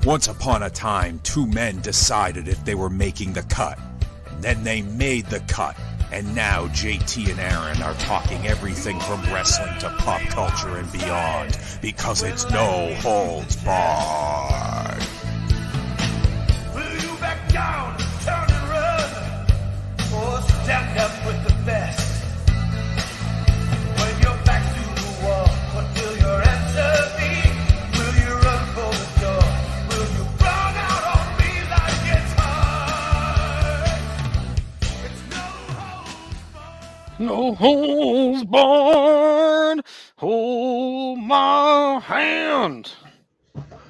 Once upon a time, two men decided if they were making the cut. And then they made the cut. And now JT and Aaron are talking everything from wrestling to pop culture and beyond. Because it's no holds barred. Will you back down, turn and run? Or stand up with the best? When you're back to the wall, what will your answer be? Will you run for the door? Will you run out on me like it's hard? It's no holds barred. No holds barred. Hold my hand.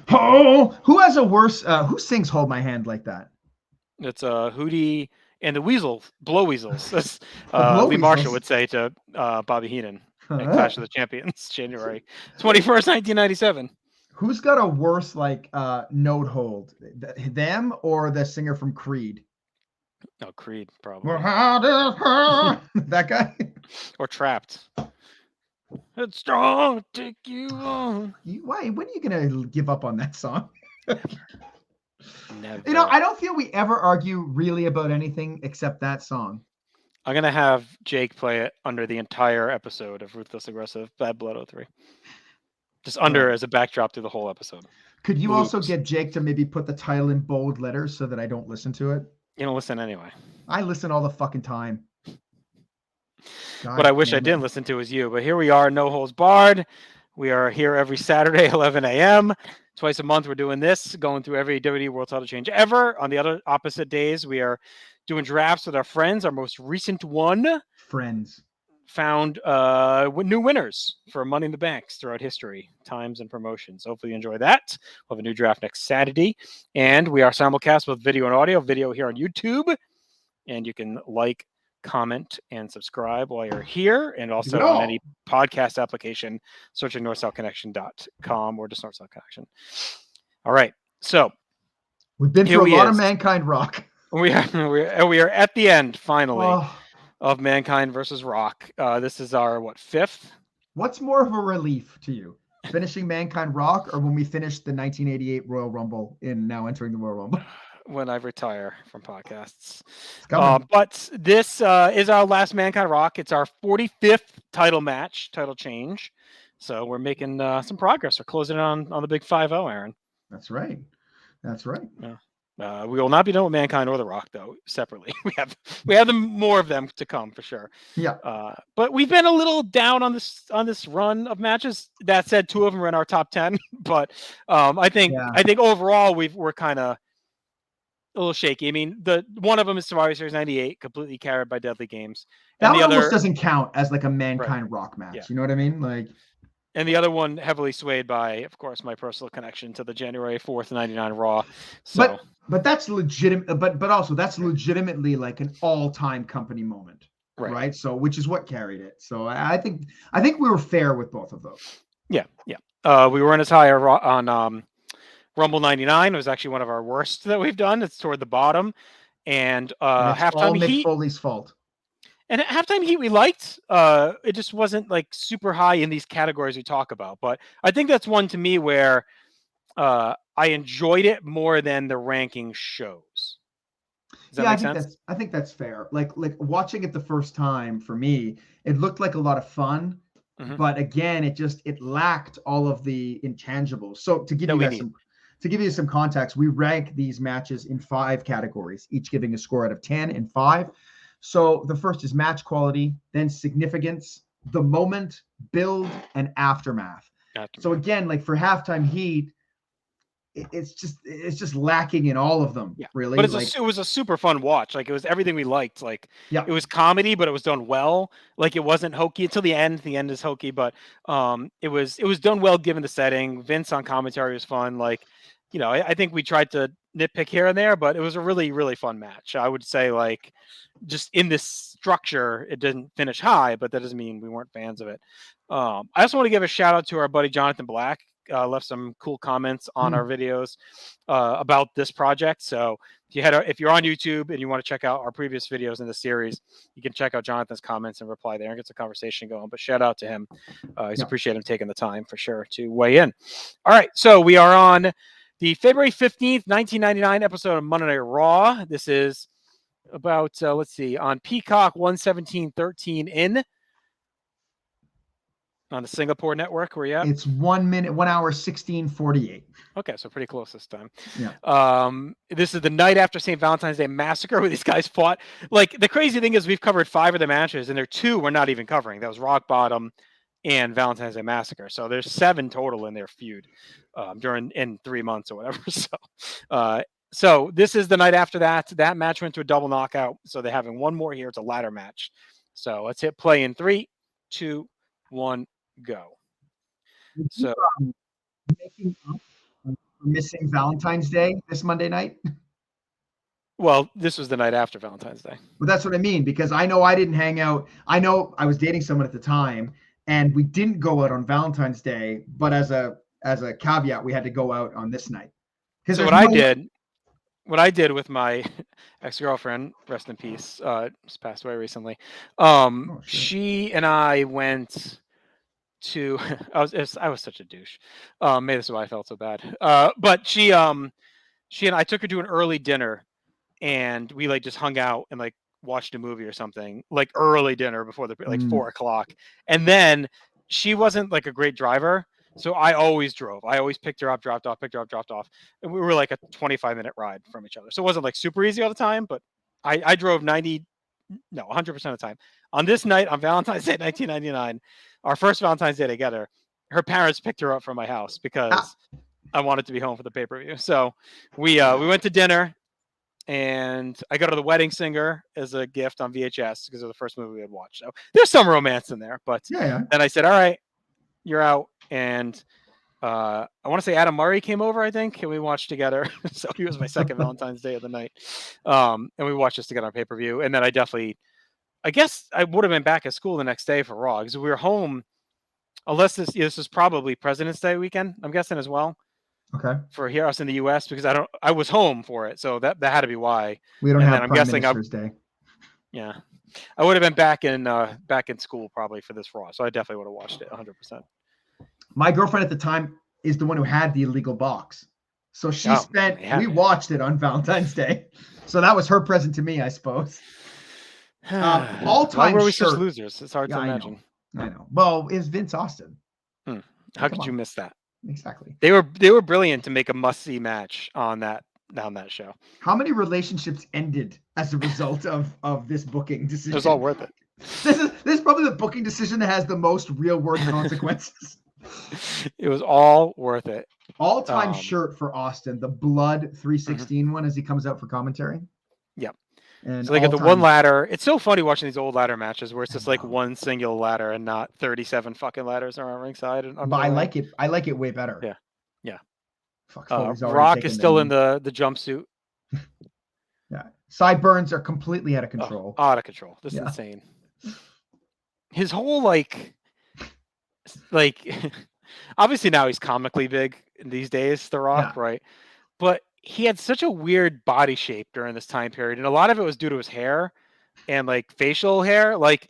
Oh, who has a worse? Who sings "Hold My Hand" like that? It's Hootie and the Weasel, Blow Weasels. That's Blow Lee Marshall Weasels. would say to Bobby Heenan at Clash of the Champions, January 21st, 1997. Who's got a worse note hold? Them or the singer from Creed? No, Creed, probably. That guy. Or Trapped. It's strong to take you on. Why? When are you gonna give up on that song? Never. You know, I don't feel we ever argue really about anything except that song. I'm going to have Jake play it under the entire episode of Ruthless Aggressive Bad Blood 03. Just under as a backdrop through the whole episode. Could you Oops. also get Jake to maybe put the title in bold letters so that I don't listen to it? You don't listen anyway. I listen all the fucking time. God What I wish I damn it. didn't listen to is you, but here we are, No Holds Barred. We are here every Saturday, 11 a.m. Twice a month, we're doing this, going through every WWE World Title change ever. On the other opposite days, we are doing drafts with our friends. Our most recent one Friends. found new winners for Money in the Banks throughout history, times, and promotions. Hopefully you enjoy that. We'll have a new draft next Saturday. And we are simulcast with video and audio. Video here on YouTube. And you can like, comment, and subscribe while you're here. And also on any podcast application, searching NorthSouthConnection.com or just North South Connection. All right. So We've been here through a we lot of is. Mankind Rock. we are at the end, finally, Oh, of Mankind versus Rock. This is our, fifth? what's more of a relief to you? Finishing Mankind Rock or when we finished the 1988 Royal Rumble and now entering the Royal Rumble? When I retire from podcasts. coming. But this is our last Mankind Rock. It's our 45th title match, title change. So we're making some progress. We're closing on the big 5-0, Aaron. That's right. That's right. We will not be done with Mankind or The Rock, though, separately. We have more of them to come for sure. Yeah. But we've been a little down on this run of matches. That said, 2 of them are in our top 10. But I think overall we're kind of a little shaky. I mean, one of them is Survivor Series 98, completely carried by Deadly Games. That And one the other almost doesn't count as like a Mankind Rock match. Yeah. You know what I mean? Like, and the other one heavily swayed by, of course, my personal connection to the January 4th, 99 Raw. So, but that's legitimate. But also that's legitimately like an all-time company moment, right? So, which is what carried it. So, I think we were fair with both of those. Yeah. We were in as high on Rumble 99. It was actually one of our worst that we've done. It's toward the bottom. And halftime Mick heat. Foley's fault. And halftime heat we liked. It just wasn't like super high in these categories we talk about. But I think that's one to me where I enjoyed it more than the ranking shows. Does that make sense? I think that's fair. Like watching it the first time for me, it looked like a lot of fun. Mhm. But again, it lacked all of the intangibles. So to give you some context, we rank these matches in 5 categories, each giving a score out of 10 and 5. So the first is match quality, then significance, the moment, build, and aftermath. So again, like for halftime heat, it's just lacking in all of them, really. But it was a super fun watch. Like it was everything we liked. Like it was comedy, but it was done well. Like it wasn't hokey until the end. The end is hokey, but it was done well given the setting. Vince on commentary was fun. Like, you know, I think we tried to nitpick here and there, but it was a really, really fun match. I would say, like, just in this structure, it didn't finish high, but that doesn't mean we weren't fans of it. I also want to give a shout out to our buddy Jonathan Black. Left some cool comments on our videos about this project. So if you're on YouTube and you want to check out our previous videos in the series, you can check out Jonathan's comments and reply there and get the conversation going. But shout out to him. Appreciate him taking the time for sure to weigh in. All right. So we are on The February 15th, 1999 episode of Monday Night Raw. This is about, let's see, on Peacock 117.13 in on the Singapore network. Where you at? It's 1 minute, 1 hour, 16:48. Okay, so pretty close this time. Yeah. This is the night after St. Valentine's Day Massacre where these guys fought. Like, the crazy thing is we've covered 5 of the matches, and there are 2 we're not even covering. That was Rock Bottom and Valentine's Day Massacre. So there's 7 total in their feud in 3 months or whatever. So this is the night after that. That match went to a double knockout. So they're having one more here. It's a ladder match. So let's hit play in 3, 2, 1, go. So making up for missing Valentine's Day this Monday night. Well, this was the night after Valentine's Day. Well, that's what I mean, because I know I didn't hang out. I know I was dating someone at the time, and we didn't go out on Valentine's Day, but as a caveat, we had to go out on this night. So what I did with my ex-girlfriend, rest in peace, just passed away recently. She and I went to I was such a douche. Maybe this is why I felt so bad. But she and I took her to an early dinner, and we like just hung out and like watched a movie or something, like early dinner before the 4 o'clock. And then she wasn't like a great driver, so I always drove. I always picked her up, dropped off, picked her up, dropped off, and we were like a 25-minute ride from each other. So it wasn't like super easy all the time, but I drove 100% of the time. On this night, on Valentine's Day 1999, our first Valentine's Day together, her parents picked her up from my house because I wanted to be home for the pay-per-view. So we went to dinner, and I got her The Wedding Singer as a gift on VHS because it was the first movie we had watched. So there's some romance in there. But then I said, all right, you're out. And I want to say Adam Murray came over, I think, and we watched together. So he was my second Valentine's Day of the night. And we watched this together on pay-per-view. And then I guess I would have been back at school the next day for Raw because we were home, unless this is probably President's Day weekend, I'm guessing as well. Okay. For here us in the US, because I was home for it, so that had to be why. We don't have Prime Minister's Day. Yeah, I would have been back in school probably for this Raw, so I definitely would have watched it 100%. My girlfriend at the time is the one who had the illegal box, so we watched it on Valentine's Day, so that was her present to me, I suppose. All-time Why were we shirt. Such losers? It's hard to imagine. I know. Well, it's Vince Austin. How could you miss that? Exactly. They were brilliant to make a must-see match on that show. How many relationships ended as a result of this booking decision? It was all worth it. This is probably the booking decision that has the most real-world consequences. It was all worth it. All-time shirt for Austin, the Blood 316 one as he comes out for commentary. Yep. And so they get the one ladder. It's so funny watching these old ladder matches where it's just like one single ladder and not 37 fucking ladders around ringside. But I like it. I like it way better. Yeah. Fuck, Rock is still in the jumpsuit. Yeah. Sideburns are completely out of control. Out of control. This is insane. His whole like obviously now he's comically big these days, The Rock, right? But he had such a weird body shape during this time period, and a lot of it was due to his hair and like facial hair. Like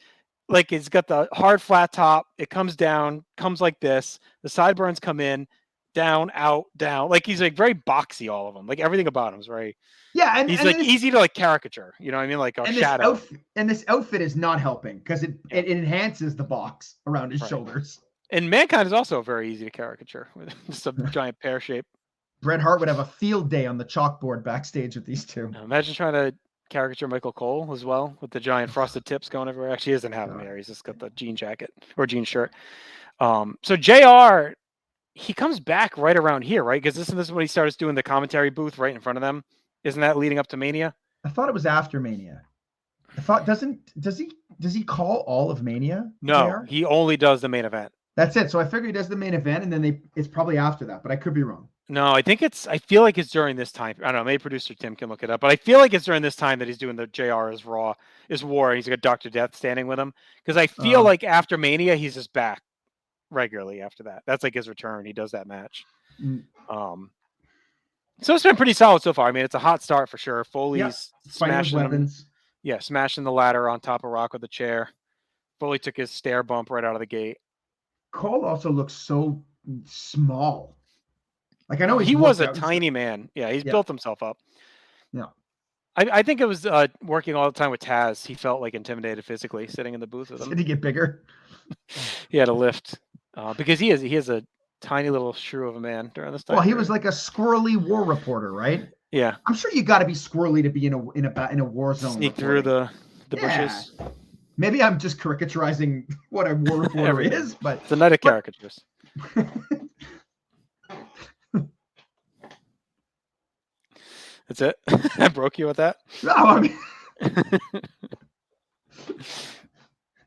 it's got the hard flat top. It comes down, comes like this. The sideburns come in, down, out, down. Like he's like very boxy. All of them. Like everything about him is very. Yeah, and he's like easy to like caricature. You know what I mean? Like a shadow. This outfit is not helping because it enhances the box around his shoulders. And Mankind is also very easy to caricature with just a giant pear shape. Bret Hart would have a field day on the chalkboard backstage with these two. Imagine trying to caricature Michael Cole as well with the giant frosted tips going everywhere. Actually, he doesn't have them here. He's just got the jean jacket or jean shirt. So JR, he comes back right around here, right? Because this is when he starts doing the commentary booth right in front of them. Isn't that leading up to Mania? I thought it was after Mania. I thought does he call all of Mania? No, he only does the main event. That's it. So I figure he does the main event, and then it's probably after that, but I could be wrong. No, I feel like it's during this time. I don't know. Maybe producer Tim can look it up, but I feel like it's during this time that he's doing the JR is War. And he's got Dr. Death standing with him. Because I feel like after Mania, he's just back regularly after that. That's like his return. He does that match. So it's been pretty solid so far. I mean, it's a hot start for sure. Foley's smashing weapons. Smashing the ladder on top of Rock with the chair. Foley took his stair bump right out of the gate. Cole also looks so small. Like I know he was a tiny man. Yeah, he's built himself up. Yeah. I think it was working all the time with Taz. He felt like intimidated physically sitting in the booth with him. Did he get bigger? He had a lift because he is a tiny little shrew of a man during this time. Well, he was like a squirrely war reporter, right? Yeah. I'm sure you got to be squirrely to be in a war zone. Sneak through the bushes. Maybe I'm just caricaturizing what a war reporter is, but it's a night of caricatures. That's it. I broke you with that. No, I mean,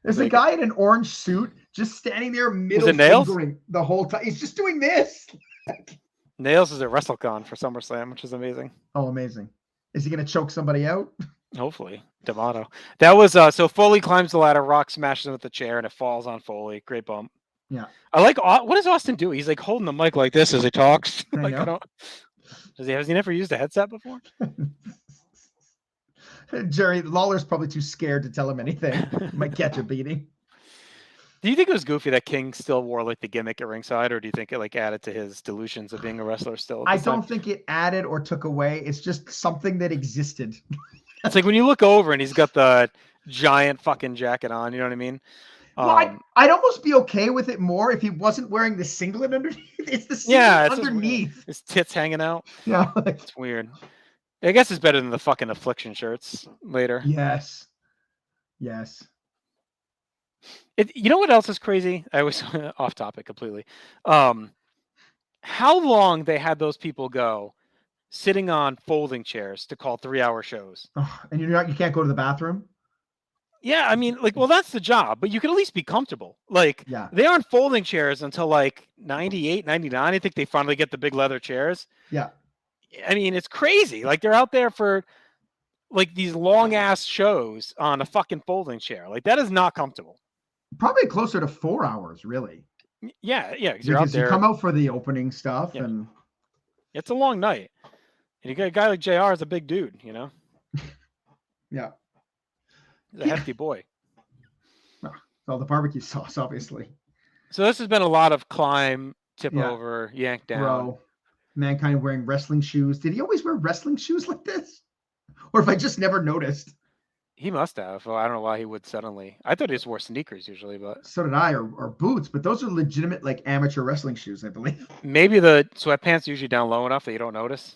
there's a guy in an orange suit just standing there, middle fingering the whole time. He's just doing this. Nails is at WrestleCon for SummerSlam, which is amazing. Oh, amazing! Is he gonna choke somebody out? Hopefully, D'Amato. That was so Foley climbs the ladder, Rock smashes him with the chair, and it falls on Foley. Great bump. Yeah. I like. What does Austin do? He's like holding the mic like this as he talks. I don't. Has he never used a headset before? Jerry Lawler's probably too scared to tell him anything. Might catch a beating. Do you think it was goofy that King still wore like the gimmick at ringside, or do you think it like added to his delusions of being a wrestler still? I don't think it added or took away. It's just something that existed. It's like when you look over and he's got the giant fucking jacket on. You know what I mean? Well, I'd almost be okay with it more if he wasn't wearing the singlet underneath. It's the singlet underneath. His tits hanging out. Yeah. It's weird. I guess it's better than the fucking Affliction shirts later. Yes. You know what else is crazy? I was off topic completely. How long they had those people go sitting on folding chairs to call 3-hour shows. Oh, and you can't go to the bathroom? Yeah, I mean, like, well, that's the job, but you can at least be comfortable. Like, they aren't folding chairs until like 98, 99. I think they finally get the big leather chairs. Yeah. I mean, it's crazy. Like, they're out there for like these long ass shows on a fucking folding chair. Like, that is not comfortable. Probably closer to 4 hours, really. Yeah. Because you're out there. You come out for the opening stuff, and it's a long night. And you got a guy like JR is a big dude, you know? Yeah. He's a hefty boy. All the barbecue sauce, obviously. So this has been a lot of climb, tip over, yank down. Bro, Mankind wearing wrestling shoes. Did he always wear wrestling shoes like this? Or if I just never noticed? He must have. Well, I don't know why he would suddenly. I thought he just wore sneakers usually, but so did I, or boots. But those are legitimate, like amateur wrestling shoes, I believe. Maybe the sweatpants are usually down low enough that you don't notice.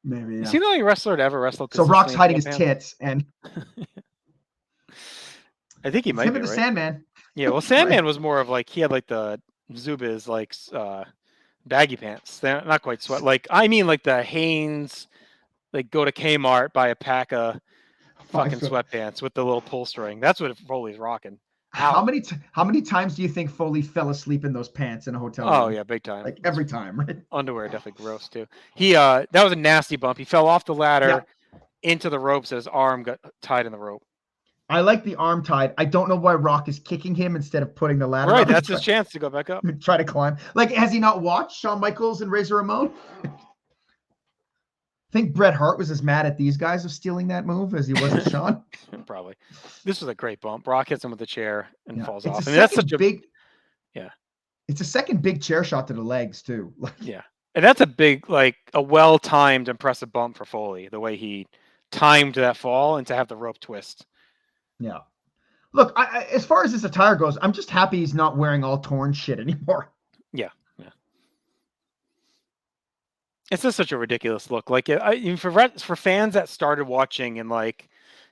Maybe. Is he the only wrestler to ever wrestle? So Rock's hiding his tits, and I think he might be the right? Sandman. Yeah, well, Sandman was more of like he had like the Zubaz like baggy pants. They're not quite sweat. Like I mean, like the Hanes. Like go to Kmart, buy a pack of fucking sweatpants with the little pull string. That's what Foley's rocking. How many times do you think Foley fell asleep in those pants in a hotel room? Oh yeah, big time. Like every time, right? Underwear definitely gross too. He that was a nasty bump. He fell off the ladder into the ropes. His arm got tied in the rope. I like the arm tied. I don't know why Rock is kicking him instead of putting the ladder. Right, that's his chance to go back up. Try to climb. Like, has he not watched Shawn Michaels and Razor Ramon? I think Bret Hart was as mad at these guys of stealing that move as he was at Shawn. Probably. This was a great bump. Rock hits him with the chair and falls off. I mean, that's such a big. Yeah. It's a second big chair shot to the legs too. Yeah, and that's a big, like a well-timed, impressive bump for Foley. The way he timed that fall and to have the rope twist. Yeah. Look, I as far as this attire goes, I'm just happy he's not wearing all torn shit anymore. Yeah. It's just such a ridiculous look. Like, for fans that started watching in like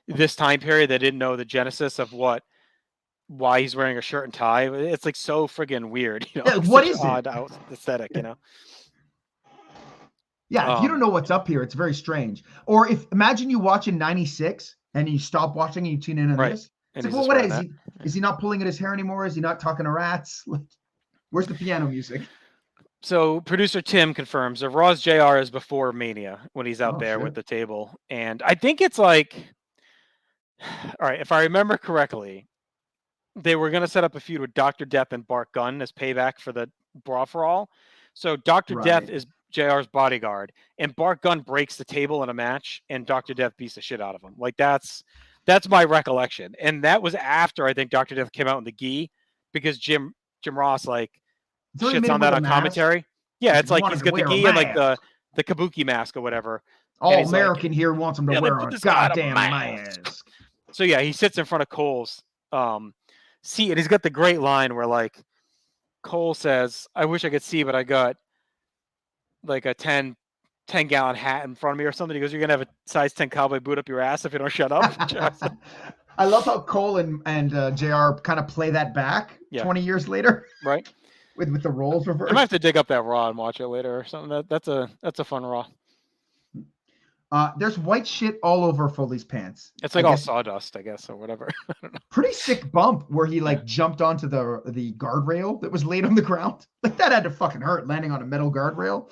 this time period that didn't know the genesis of why he's wearing a shirt and tie, it's like so friggin' weird. You know, yeah, what is odd aesthetic? You know. Yeah, if you don't know what's up here, it's very strange. Or imagine you watch in '96 and you stop watching and you tune in on this. It's like, well, what is he? Is he not pulling at his hair anymore? Is he not talking to rats? Like, where's the piano music? So producer Tim confirms the Raw's JR is before Mania when he's out there with the table. And I think it's like, all right, if I remember correctly, they were going to set up a feud with Dr. Death and Bart Gunn as payback for the Brawl for All. So Dr. Death is JR's bodyguard and Bart Gunn breaks the table in a match and Dr. Death beats the shit out of him. Like that's my recollection. And that was after I think Dr. Death came out in the gi because Jim Ross like shits on that on commentary. Yeah, it's like he's got the gi and like the kabuki mask or whatever. All American here wants him to wear a goddamn mask. So yeah, he sits in front of Cole's seat, and he's got the great line where like Cole says, "I wish I could see, but I got like a 10-gallon hat in front of me or something." He goes, "You're gonna have a size 10 cowboy boot up your ass if you don't shut up." I love how Cole and JR kind of play that back 20 years later. Right. With the roles reversed. I might have to dig up that Raw and watch it later or something. That's a fun Raw. There's white shit all over Foley's pants. It's like all sawdust, I guess, or whatever. I don't know. Pretty sick bump where he like jumped onto the guardrail that was laid on the ground. Like that had to fucking hurt, landing on a metal guardrail.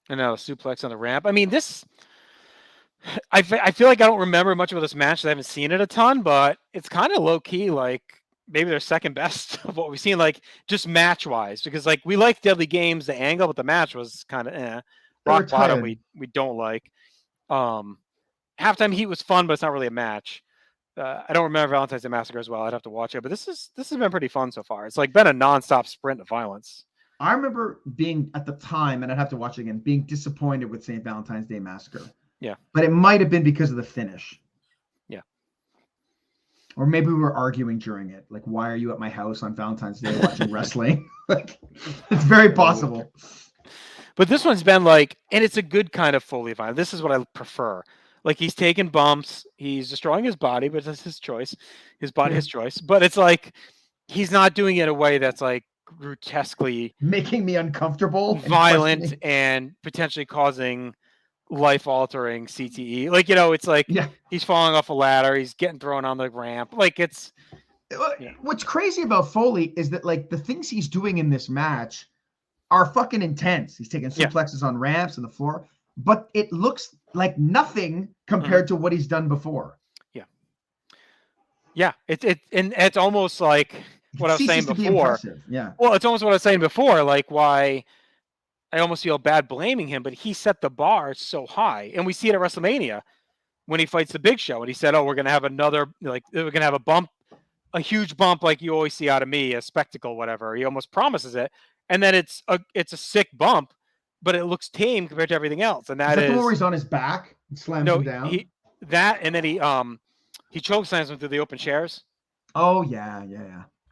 I know, suplex on the ramp. I mean, I feel like I don't remember much of this match. I haven't seen it a ton, but it's kind of low key, like maybe they're second best of what we've seen, like just match wise, because like we like Deadly Games, the angle, but the match was kind of rock bottom. We don't like. Halftime Heat was fun, but it's not really a match. I don't remember Valentine's Day Massacre as well. I'd have to watch it, but this has been pretty fun so far. It's like been a nonstop sprint of violence. I remember being at the time, and I'd have to watch it again, being disappointed with St. Valentine's Day Massacre. Yeah. But it might have been because of the finish. Yeah. Or maybe we were arguing during it. Like, why are you at my house on Valentine's Day watching wrestling? Like, it's very possible. But this one's been like, and it's a good kind of Foley violence. This is what I prefer. Like he's taking bumps, he's destroying his body, but that's his choice. His body, his choice. But it's like he's not doing it in a way that's like grotesquely making me uncomfortable, violent, and potentially causing life-altering CTE. Like, it's like he's falling off a ladder, he's getting thrown on the ramp. Like it's what's crazy about Foley is that like the things he's doing in this match are fucking intense. He's taking suplexes on ramps and the floor, but it looks like nothing compared to what he's done before. Yeah. It's almost like what I was saying before. Yeah. Well, it's almost what I was saying before, like why I almost feel bad blaming him, but he set the bar so high. And we see it at WrestleMania when he fights the Big Show and he said, "Oh, we're going to have another, like we're going to have a bump, a huge bump like you always see out of me, a spectacle, whatever." He almost promises it. And then it's a sick bump, but it looks tame compared to everything else. And that is the one where he's on his back and slams him down. And then he choke slams him through the open chairs. Oh yeah.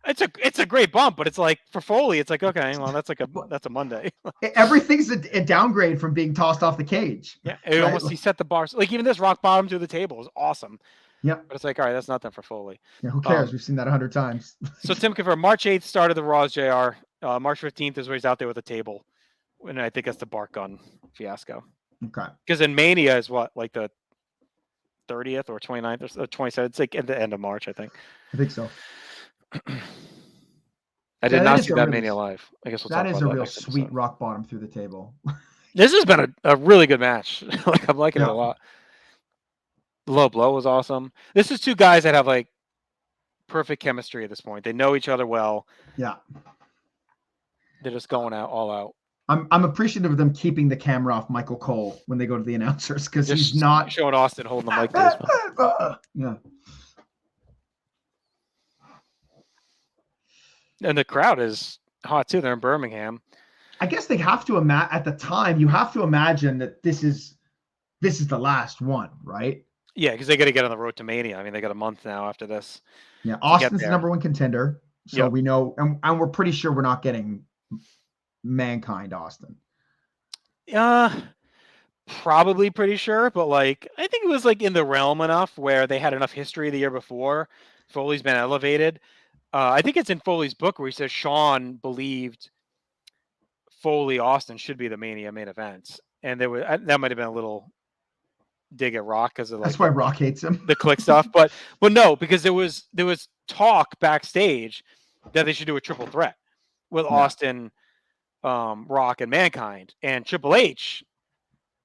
It's a great bump, but it's like for Foley, it's like, okay, well that's a Monday. Everything's a downgrade from being tossed off the cage. Yeah, he set the bars. Like even this rock bottom through the table is awesome. Yeah, but it's like, all right, that's nothing for Foley. Yeah, who cares? We've seen that 100 times. So Tim confirmed March 8th started the Raw's JR. March 15th is where he's out there with a table. And I think that's the Bark Gun fiasco. Okay. Because in Mania is what, like the 30th or 29th or 27th? It's like at the end of March, I think. I think so. I did not see that Mania live. I guess that is a real sweet rock bottom through the table. This has been a really good match. Like I'm liking it a lot. Low Blow was awesome. This is two guys that have like perfect chemistry at this point. They know each other well. Yeah. They're just going all out. I'm appreciative of them keeping the camera off Michael Cole when they go to the announcers because he's not showing Austin holding the mic. Yeah. And the crowd is hot too. They're in Birmingham. I guess they have to at the time. You have to imagine that this is the last one, right? Yeah, because they got to get on the road to Mania. I mean, they got a month now after this. Yeah, Austin's the number one contender, so we know, and we're pretty sure we're not getting Mankind Austin. Probably pretty sure, but like I think it was like in the realm enough where they had enough history the year before. Foley's been elevated. I think it's in Foley's book where he says Sean believed Foley Austin should be the Mania main event, and there was that might have been a little dig at Rock because of like that's why Rock hates him. The click stuff, but no, because there was talk backstage that they should do a triple threat with Austin, Rock, and Mankind, and Triple H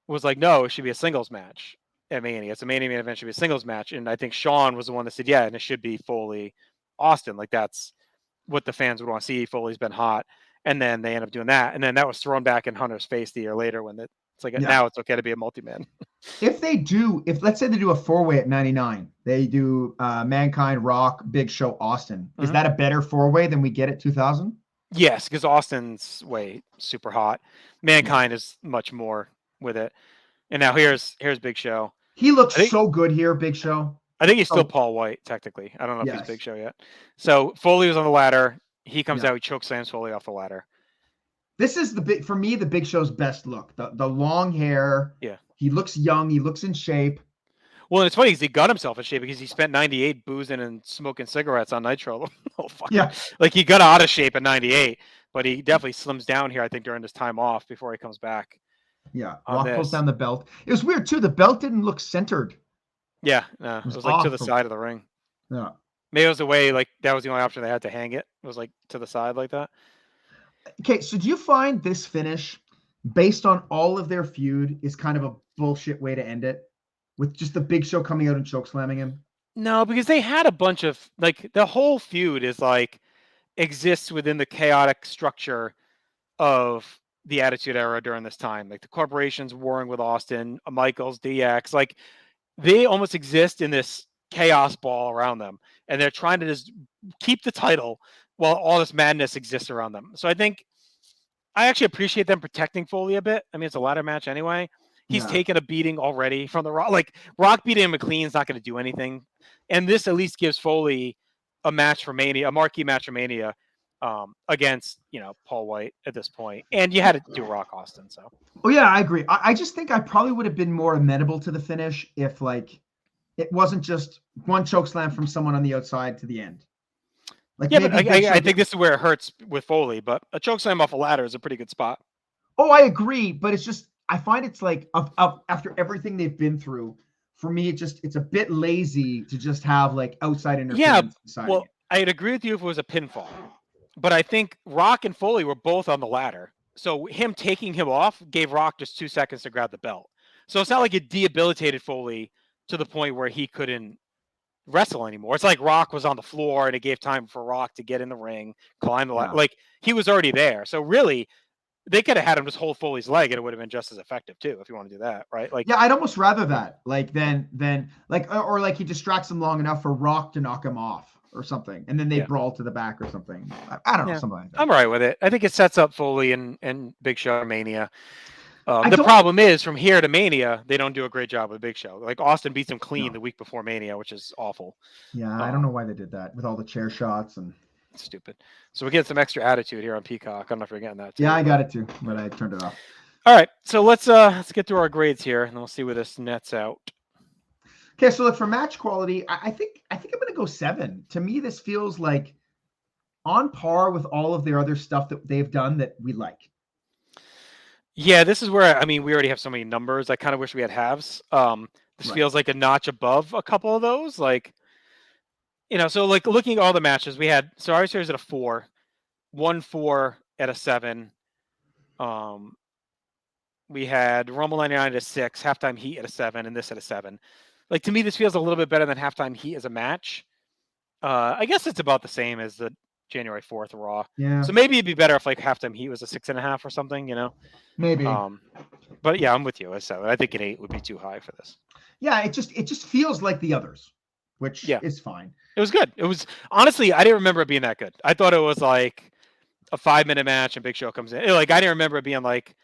was like, no, it should be a singles match at Mania. It's a Mania main event, should be a singles match, and I think Sean was the one that said, yeah, and it should be Foley Austin. Like that's what the fans would want to see. Foley's been hot, and then they end up doing that, and then that was thrown back in Hunter's face the year later when it's like now it's okay to be a multi-man. If let's say they do a 4-way at 99, they do Mankind, Rock, Big Show, Austin. Is that a better 4-way than we get at 2000? Yes, because Austin's way super hot. Mankind is much more with it. And now here's Big Show. He looks I think so good here, Big Show. I think he's still Oh, Paul White, technically. I don't know if he's yes. Big Show yet. So Foley was on the ladder. He comes Yeah. out, he choke slams Foley off the ladder. This is for me, the Big Show's best look. The long hair. Yeah. He looks young. He looks in shape. Well, and it's funny because he got himself in shape because he spent 98 boozing and smoking cigarettes on Nitro. Oh, fuck. Yeah. Like, he got out of shape at 98, but he definitely slims down here, I think, during this time off before he comes back. Yeah. Rock pulls down the belt. It was weird, too. The belt didn't look centered. Yeah. No, it was like to the side of the ring. Yeah. Maybe it was the way, like, that was the only option they had to hang it. It was, like, to the side like that. Okay, so do you find this finish, based on all of their feud, is kind of a bullshit way to end it? With just the Big Show coming out and chokeslamming him? No, because they had a bunch of, like, the whole feud is, like, exists within the chaotic structure of the Attitude Era during this time. Like, the corporations warring with Austin, Michaels, DX, like, they almost exist in this chaos ball around them. And they're trying to just keep the title while all this madness exists around them. So I think I actually appreciate them protecting Foley a bit. I mean, it's a ladder match anyway. He's taken a beating already from the Rock. Like, Rock beating McLean's not going to do anything. And this at least gives Foley a match for Mania, a marquee match for Mania against, Paul White at this point. And you had to do Rock Austin. So. Oh, yeah, I agree. I just think I probably would have been more amenable to the finish if, like, it wasn't just one choke slam from someone on the outside to the end. Like, yeah, but I think this is where it hurts with Foley, but a choke slam off a ladder is a pretty good spot. Oh, I agree, but it's just I find it's like after everything they've been through, for me it's a bit lazy to just have like outside interference. Yeah, well, I'd agree with you if it was a pinfall, but I think Rock and Foley were both on the ladder, so him taking him off gave Rock just 2 seconds to grab the belt. So it's not like it debilitated Foley to the point where he couldn't wrestle anymore. It's like Rock was on the floor and it gave time for Rock to get in the ring, climb the ladder. Like, he was already there. So really, they could have had him just hold Foley's leg and it would have been just as effective too, if you want to do that, right? Like, yeah, I'd almost rather that, like, than like, or like he distracts him long enough for Rock to knock him off or something, and then they brawl to the back or something. I don't know, something like that. I'm all right with it. I think it sets up Foley and Big Show for Mania. The problem is, from here to Mania, they don't do a great job with Big Show. Like, Austin beats him clean the week before Mania, which is awful. Yeah, I don't know why they did that with all the chair shots and. Stupid. So we get some extra attitude here on Peacock. I'm not forgetting that. Yeah, I got it too, but I turned it off. All right, so let's get through our grades here, and we'll see where this nets out. Okay, so look, for match quality, I think I'm going to go 7. To me, this feels like on par with all of their other stuff that they've done that we like. Yeah, this is where, I mean, we already have so many numbers. I kind of wish we had halves. This feels like a notch above a couple of those. Like, so like looking at all the matches we had, so our series at a 4, 1-4 at a 7. We had Rumble 99 at a 6, Halftime Heat at a 7, and this at a 7. Like, to me, this feels a little bit better than Halftime Heat as a match. I guess it's about the same as the January 4th Raw. Yeah. So maybe it'd be better if like Halftime Heat was a 6.5 or something, Maybe. But yeah, I'm with you. So I think an 8 would be too high for this. Yeah, it just feels like the others, which is fine. It was good. It was, honestly, I didn't remember it being that good. I thought it was like a 5-minute match and Big Show comes in. Like, I didn't remember it being like,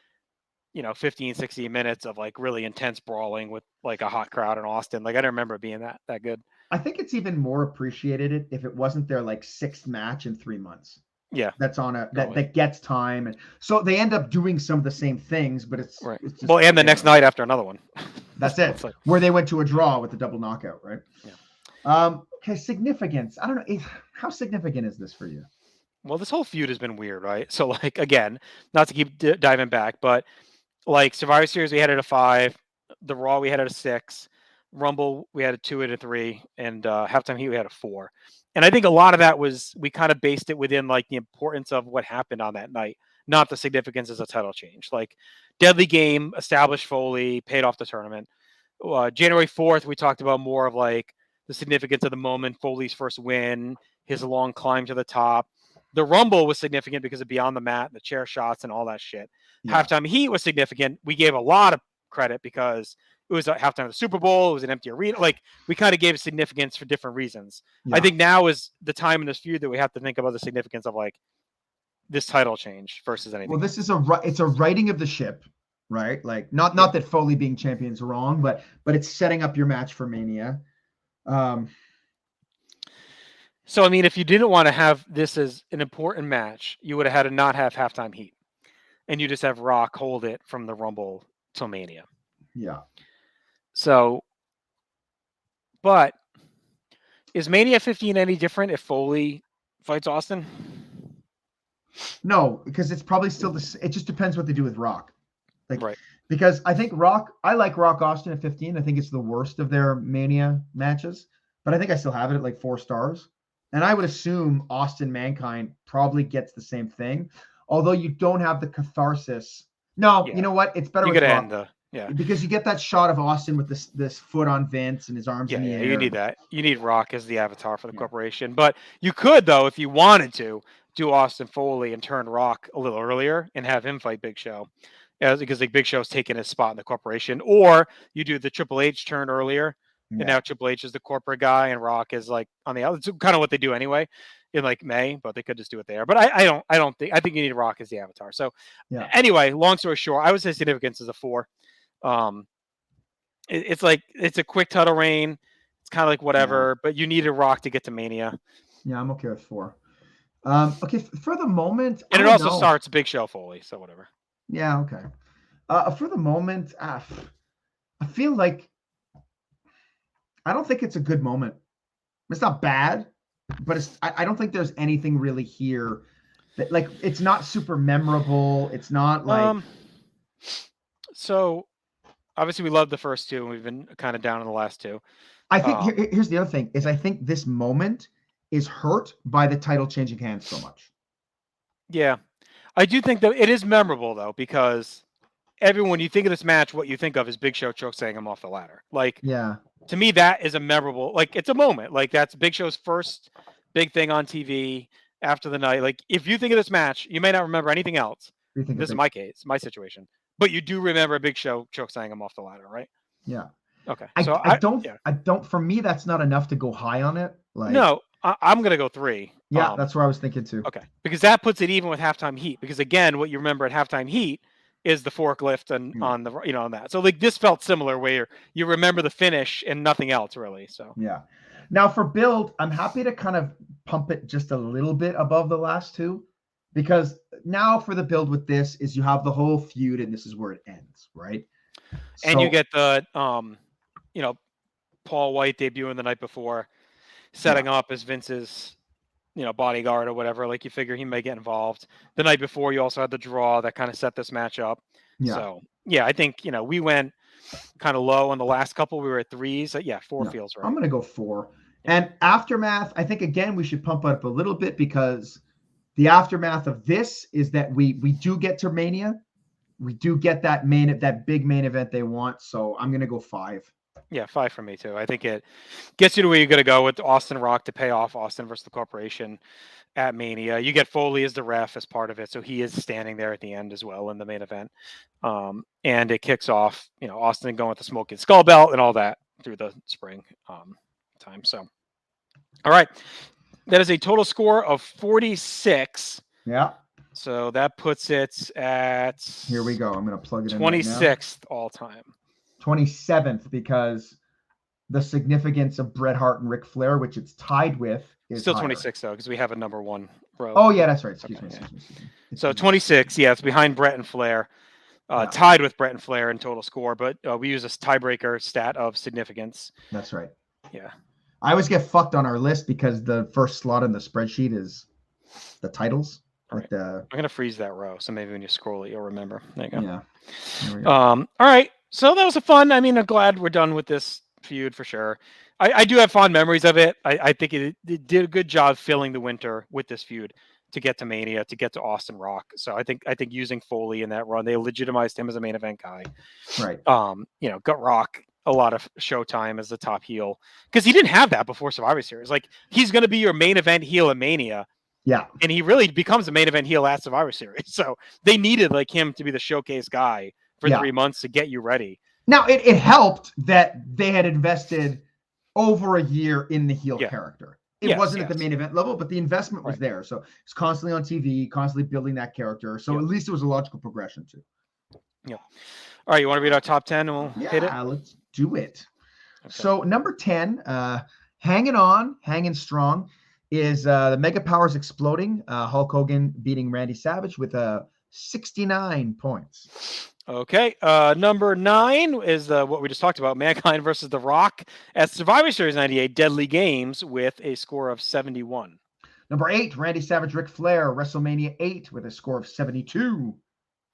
15, 16 minutes of like really intense brawling with like a hot crowd in Austin. Like, I didn't remember it being that good. I think it's even more appreciated if it wasn't their like 6th match in 3 months. Yeah. That's on that gets time. And so they end up doing some of the same things, but it's, right. It's just, well, and the next night after another one. That's it. Like, where they went to a draw with the double knockout, right? Yeah. Okay, significance. I don't know. How significant is this for you? Well, this whole feud has been weird, right? So, like, again, not to keep diving back, but like Survivor Series, we had it at a 5. The Raw, we had it at a 6. Rumble, we had a 2 and a 3. And Halftime Heat, we had a 4. And I think a lot of that was, we kind of based it within like the importance of what happened on that night, not the significance as a title change. Like, Deadly Game established Foley, paid off the tournament. January 4th, we talked about more of like the significance of the moment, Foley's first win, his long climb to the top. The Rumble was significant because of Beyond the Mat, the chair shots, and all that shit. Yeah. Halftime Heat was significant. We gave a lot of credit because it was a halftime of the Super Bowl. It was an empty arena. Like, we kind of gave significance for different reasons. Yeah. I think now is the time in this feud that we have to think about the significance of like this title change versus anything. Well, this is it's a righting of the ship, right? Like not that Foley being champion is wrong, but it's setting up your match for Mania. So I mean, if you didn't want to have this as an important match, you would have had to not have halftime heat, and you just have Rock hold it from the Rumble till Mania. Yeah. So, but is Mania 15 any different if Foley fights Austin? No, because it's probably still it just depends what they do with Rock. Like, right. Because I think I like Rock Austin at 15. I think it's the worst of their Mania matches, but I think I still have it at like 4 stars. And I would assume Austin Mankind probably gets the same thing, although you don't have the catharsis. No, you know what? It's better with Rock. Because you get that shot of Austin with this foot on Vince and his arms in the air. You need that. You need Rock as the avatar for the corporation. But you could, though, if you wanted to, do Austin Foley and turn Rock a little earlier and have him fight Big Show, because like Big Show's taking his spot in the corporation. Or you do the Triple H turn earlier, and now Triple H is the corporate guy and Rock is like on the outside. It's kind of what they do anyway in like May, but they could just do it there. But I think you need Rock as the avatar. So anyway, long story short, I would say significance is a 4. It's like it's a quick title reign. It's kind of like whatever, but you need a Rock to get to Mania. Yeah, I'm okay with 4. Okay, for the moment, and it also starts Big Show Foley, so whatever. Yeah, okay. For the moment, I feel like I don't think it's a good moment. It's not bad, but I don't think there's anything really here that like it's not super memorable. It's not like so. Obviously, we love the first 2, and we've been kind of down in the last 2. I think here's the other thing is I think this moment is hurt by the title changing hands so much. Yeah, I do think that it is memorable though, because when you think of this match, what you think of is Big Show chokeslaying him off the ladder. Like, to me, that is a memorable. Like, it's a moment. Like, that's Big Show's first big thing on TV after the night. Like, if you think of this match, you may not remember anything else. This is my case, my situation. But you do remember Big Show chokeslaying him off the ladder, right? Yeah. Okay. So I don't. For me, that's not enough to go high on it. Like, no, I'm gonna go 3. Yeah, that's where I was thinking too. Okay, because that puts it even with halftime heat. Because again, what you remember at halftime heat is the forklift and on the on that. So like this felt similar, where you remember the finish and nothing else really. So yeah. Now for build, I'm happy to kind of pump it just a little bit above the last 2. Because now for the build with this is you have the whole feud and this is where it ends, right? And you get the Paul White debuting the night before, setting up as Vince's bodyguard or whatever. Like you figure he may get involved. The night before you also had the draw that kind of set this match up. Yeah. So I think we went kind of low on the last couple. We were at 3s. 4 feels right. I'm gonna go 4. And Aftermath, I think again we should pump it up a little bit because the aftermath of this is that we do get to Mania. We do get that big main event they want. So I'm going to go 5. Yeah, 5 for me too. I think it gets you to where you're going to go with Austin Rock to pay off Austin versus the corporation at Mania. You get Foley as the ref as part of it. So he is standing there at the end as well in the main event. And it kicks off, Austin going with the smoking skull belt and all that through the spring time. So, all right. That is a total score of 46. Yeah. So that puts it at... Here we go. I'm going to plug it in 26th all time. 27th because the significance of Bret Hart and Ric Flair, which it's tied with, is still higher. 26 though, because we have a number 1 row. Oh yeah, that's right. Excuse me. So 26, it's behind Bret and Flair, tied with Bret and Flair in total score, but we use a tiebreaker stat of significance. That's right. Yeah. I always get fucked on our list because the first slot in the spreadsheet is the titles. Right. I'm going to freeze that row, so maybe when you scroll it, you'll remember. There you go. Yeah. There we go. All right. So that was a fun. I mean, I'm glad we're done with this feud for sure. I do have fond memories of it. I think it did a good job filling the winter with this feud to get to Mania, to get to Austin Rock. So I think using Foley in that run, they legitimized him as a main event guy. Right. Got Rock a lot of showtime as the top heel because he didn't have that before Survivor Series. Like he's going to be your main event heel at Mania. Yeah. And he really becomes a main event heel at Survivor Series. So they needed like him to be the showcase guy for 3 months to get you ready. Now it helped that they had invested over a year in the heel character. It wasn't at the main event level, but the investment was there. So it's constantly on TV, constantly building that character. So at least it was a logical progression too. Yeah. All right, you want to read our top 10 and we'll hit it? Yeah, let's do it. Okay. So number 10, hanging strong, is the Mega Powers exploding. Hulk Hogan beating Randy Savage with 69 points. Okay. Number 9 is what we just talked about, Mankind versus The Rock at Survivor Series 98 Deadly Games with a score of 71. Number 8, Randy Savage, Ric Flair, WrestleMania 8 with a score of 72.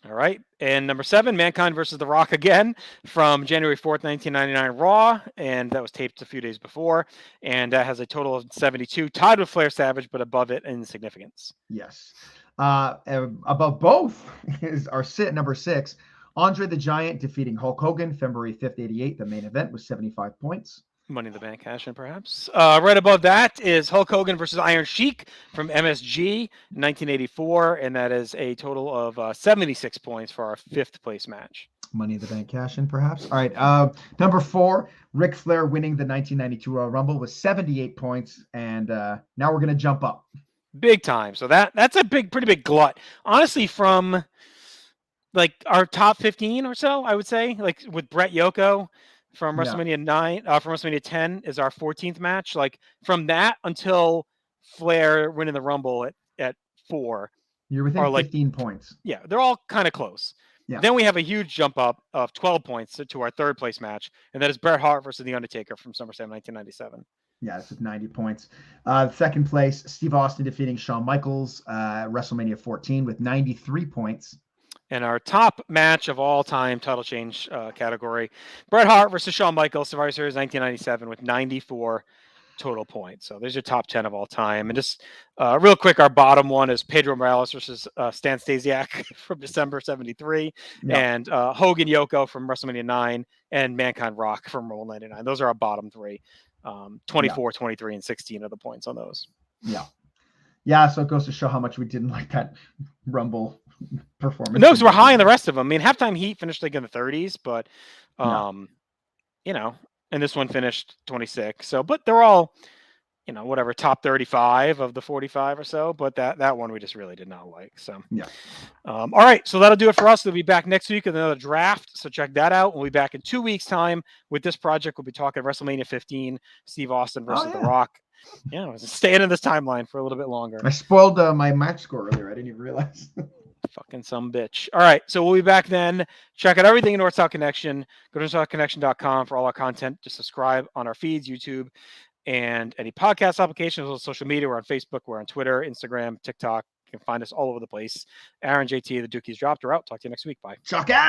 All right. And number 7, Mankind versus The Rock again from January 4th, 1999 Raw. And that was taped a few days before. And that has a total of 72, tied with Flair Savage, but above it in significance. Yes. Above both is our number 6, Andre the Giant defeating Hulk Hogan, February 5th, 88. The main event was 75 points. Money in the Bank cash in, perhaps. Right above that is Hulk Hogan versus Iron Sheik from MSG 1984, and that is a total of 76 points for our 5th place match. Money in the Bank cash in, perhaps. All right. Number 4, Ric Flair winning the 1992 Royal Rumble with 78 points, and now we're going to jump up. Big time. So that's a pretty big glut. Honestly, from like our top 15 or so, I would say, like with Brett Yoko. From WrestleMania 9, from WrestleMania 10 is our 14th match. Like from that until Flair winning the Rumble at 4. You're within 15 points. Yeah, they're all kind of close. Yeah. Then we have a huge jump up of 12 points to our 3rd place match, and that is Bret Hart versus The Undertaker from SummerSlam 1997. Yeah, it's with 90 points. 2nd place, Steve Austin defeating Shawn Michaels, WrestleMania 14 with 93 points. And our top match of all time title change category, Bret Hart versus Shawn Michaels, Survivor Series 1997 with 94 total points. So there's your top 10 of all time. And just real quick, our bottom one is Pedro Morales versus Stan Stasiak from December 73 and Hogan Yoko from WrestleMania 9 and Mankind Rock from Rumble 99. Those are our bottom 3. 24, 23, and 16 are the points on those. Yeah, so it goes to show how much we didn't like that Rumble performance. No, so we're high in the rest of them. I mean, Halftime Heat finished like in the 30s, but you know, and this one finished 26. So, but they're all, you know, whatever, top 35 of the 45 or so. But that one we just really did not like. So all right, so that'll do it for us. We'll be back next week with another draft. So check that out. We'll be back in 2 weeks' time with this project. We'll be talking WrestleMania 15, Steve Austin versus The Rock. Yeah, I was staying in this timeline for a little bit longer. I spoiled my match score earlier. I didn't even realize. Fucking some bitch. All right, so we'll be back then. Check out everything in North South Connection. Go to northsouthconnection.com for all our content. Just subscribe on our feeds, YouTube, and any podcast applications on social media. We're on Facebook. We're on Twitter, Instagram, TikTok. You can find us all over the place. Aaron, JT, the Dookies dropped. We're out. Talk to you next week. Bye. Chuck out.